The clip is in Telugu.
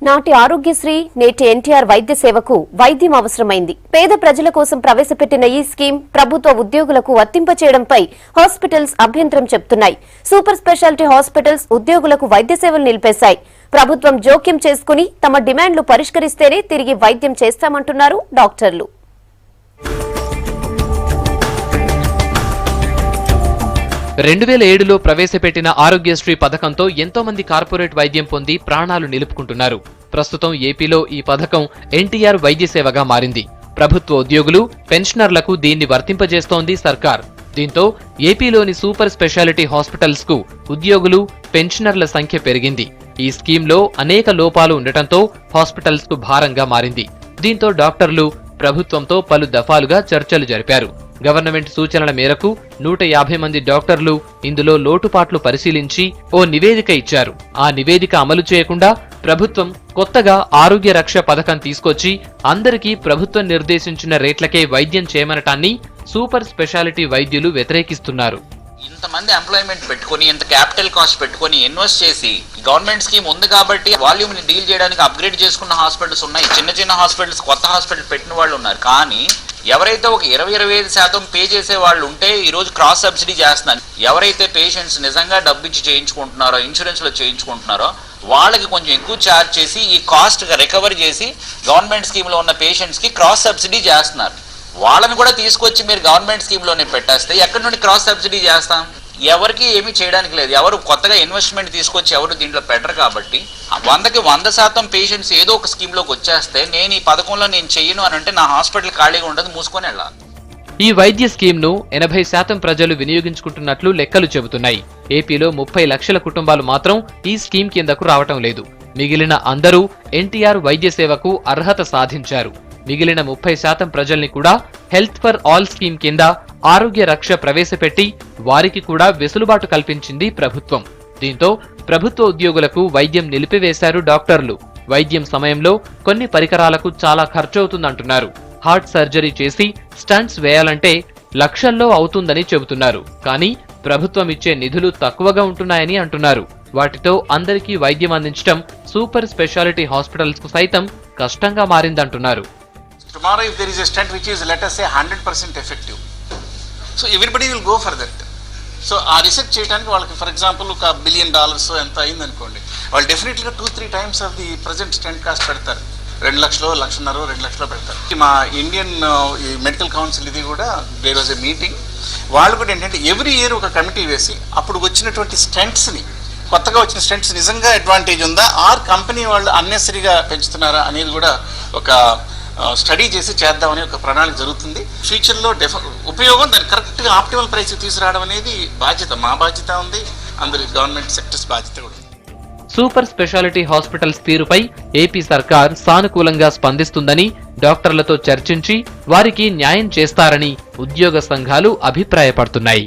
నాటి ఆరోగ్యశ్రీ నేటి ఎన్టీఆర్ వైద్య సేవకు వైద్యం అవసరమైంది. పేద ప్రజల కోసం ప్రవేశపెట్టిన ఈ స్కీమ్ ప్రభుత్వ ఉద్యోగులకు వర్తింపచేయడంపై హాస్పిటల్స్ అభ్యంతరం చెబుతున్నాయి. సూపర్ స్పెషాలిటీ హాస్పిటల్స్ ఉద్యోగులకు వైద్య సేవలు నిలిపేశాయి. ప్రభుత్వం జోక్యం చేసుకుని తమ డిమాండ్లు పరిష్కరిస్తేనే తిరిగి వైద్యం చేస్తామంటున్నారు డాక్టర్లు. 2007లో ప్రవేశపెట్టిన ఆరోగ్యశ్రీ పథకంతో ఎంతో మంది కార్పొరేట్ వైద్యం పొంది ప్రాణాలు నిలుపుకుంటున్నారు. ప్రస్తుతం ఏపీలో ఈ పథకం ఎన్టీఆర్ వైద్య సేవగా మారింది. ప్రభుత్వ ఉద్యోగులు, పెన్షనర్లకు దీన్ని వర్తింపజేస్తోంది సర్కార్. దీంతో ఏపీలోని సూపర్ స్పెషాలిటీ హాస్పిటల్స్ కు ఉద్యోగులు, పెన్షనర్ల సంఖ్య పెరిగింది. ఈ స్కీమ్లో అనేక లోపాలు ఉండటంతో హాస్పిటల్స్ కు భారంగా మారింది. దీంతో డాక్టర్లు ప్రభుత్వంతో పలు దఫాలుగా చర్చలు జరిపారు. గవర్నమెంట్ సూచనల మేరకు 150 మంది డాక్టర్లు ఇందులో లోటుపాట్లు పరిశీలించి ఓ నివేదిక ఇచ్చారు. ఆ నివేదిక అమలు చేయకుండా ప్రభుత్వం కొత్తగా ఆరోగ్య రక్ష పథకం తీసుకొచ్చి అందరికీ ప్రభుత్వం నిర్దేశించిన రేట్లకే వైద్యం చేయమనటాన్ని సూపర్ స్పెషాలిటీ వైద్యులు వ్యతిరేకిస్తున్నారు. ఇంతమంది ఎంప్లాయ్మెంట్ పెట్టుకుని, ఇంత క్యాపిటల్ కాస్ట్ పెట్టుకుని ఇన్వెస్ట్ చేసి గవర్నమెంట్ స్కీమ్ ఉంది కాబట్టి వాల్యూమ్ ని డీల్ చేయడానికి అప్గ్రేడ్ చేసుకున్న హాస్పిటల్స్ ఉన్నాయి. చిన్న చిన్న హాస్పిటల్స్, కొత్త హాస్పిటల్ పెట్టిన వాళ్ళు ఉన్నారు. కానీ ఎవరైతే ఒక 20-25% పే చేసే వాళ్ళు ఉంటే ఈ రోజు క్రాస్ సబ్సిడీ చేస్తున్నారు. ఎవరైతే పేషెంట్స్ నిజంగా డబ్బు ఇచ్చి చేయించుకుంటున్నారో, ఇన్సూరెన్స్ లో చేయించుకుంటున్నారో వాళ్ళకి కొంచెం ఎక్కువ ఛార్జ్ చేసి ఈ కాస్ట్ రికవర్ చేసి గవర్నమెంట్ స్కీమ్ లో ఉన్న పేషెంట్స్ కి క్రాస్ సబ్సిడీ చేస్తున్నారు. వాళ్ళని కూడా తీసుకొచ్చి మీరు గవర్నమెంట్ స్కీమ్ లోనే పెట్టేస్తే ఎక్కడి నుండి క్రాస్ సబ్సిడీ చేస్తాం? ఎవరికి ఏమీ చేయడానికి లేదు. ఎవరు కొత్తగా ఇన్వెస్ట్మెంట్ తీసుకొచ్చి ఎవరు దీంట్లో పెట్టరు. కాబట్టి 100కి 100% పేషెంట్స్ ఏదో ఒక స్కీమ్ లోకి వచ్చేస్తే నేను ఈ పథకంలో నేను చెయ్యను అని అంటే నా హాస్పిటల్ ఖాళీగా ఉండదు, మూసుకొని వెళ్ళాలి. ఈ వైద్య స్కీమ్ ను 80% ప్రజలు వినియోగించుకుంటున్నట్లు లెక్కలు చెబుతున్నాయి. ఏపీలో 30 లక్షల కుటుంబాలు మాత్రం ఈ స్కీమ్ కిందకు రావటం లేదు. మిగిలిన అందరూ ఎన్టీఆర్ వైద్య సేవకు అర్హత సాధించారు. మిగిలిన 30% ప్రజల్ని కూడా హెల్త్ ఫర్ ఆల్ స్కీమ్ కింద ఆరోగ్య రక్ష ప్రవేశపెట్టి వారికి కూడా వెసులుబాటు కల్పించింది ప్రభుత్వం. దీంతో ప్రభుత్వ ఉద్యోగులకు వైద్యం నిలిపివేశారు డాక్టర్లు. వైద్యం సమయంలో కొన్ని పరికరాలకు చాలా ఖర్చవుతుందంటున్నారు. హార్ట్ సర్జరీ చేసి స్టంట్స్ వేయాలంటే లక్షల్లో అవుతుందని చెబుతున్నారు. కానీ ప్రభుత్వం ఇచ్చే నిధులు తక్కువగా ఉంటున్నాయని అంటున్నారు. వాటితో అందరికీ వైద్యం అందించడం సూపర్ స్పెషాలిటీ హాస్పిటల్స్ కు సైతం కష్టంగా మారిందంటున్నారు. Tomorrow if there is a stent which is, let us say, 100% effective, so everybody will go for that. So ఆ రీసెర్చ్ చేయడానికి వాళ్ళకి ఫర్ ఎగ్జాంపుల్ ఒక $1 billion ఎంత అయింది అనుకోండి, వాళ్ళు డెఫినెట్గా 2-3 times of the present stent cost పెడతారు. 2 లక్షలు, 1.5 2 లక్షలు పెడతారు. మా ఇండియన్ మెడికల్ కౌన్సిల్ ఇది కూడా దేర్ వాజ్ ఎ మీటింగ్. వాళ్ళు కూడా ఏంటంటే ఎవ్రీ ఇయర్ ఒక కమిటీ వేసి అప్పుడు వచ్చినటువంటి స్టెంట్స్ని, కొత్తగా వచ్చిన స్టెంట్స్ నిజంగా అడ్వాంటేజ్ ఉందా, ఆర్ కంపెనీ వాళ్ళు అన్నెసరీగా పెంచుతున్నారా అనేది కూడా ఒక స్టడీ చేసి చేద్దామని ఒక ప్రణాళిక జరుగుతుంది. ఫ్యూచర్లో ఉపయోగం దాన్ని కరెక్ట్గా ఆప్టిమల్ ప్రైస్ తీసుకురావడం అనేది బాధ్యత, మా బాధ్యత ఉంది, అందరి గవర్నమెంట్ సెక్టర్స్ బాధ్యత కూడా. సూపర్ స్పెషాలిటీ హాస్పిటల్స్ తీరుపై ఏపీ సర్కార్ సానుకూలంగా స్పందిస్తుందని, డాక్టర్లతో చర్చించి వారికి న్యాయం చేస్తారని ఉద్యోగ సంఘాలు అభిప్రాయపడుతున్నాయి.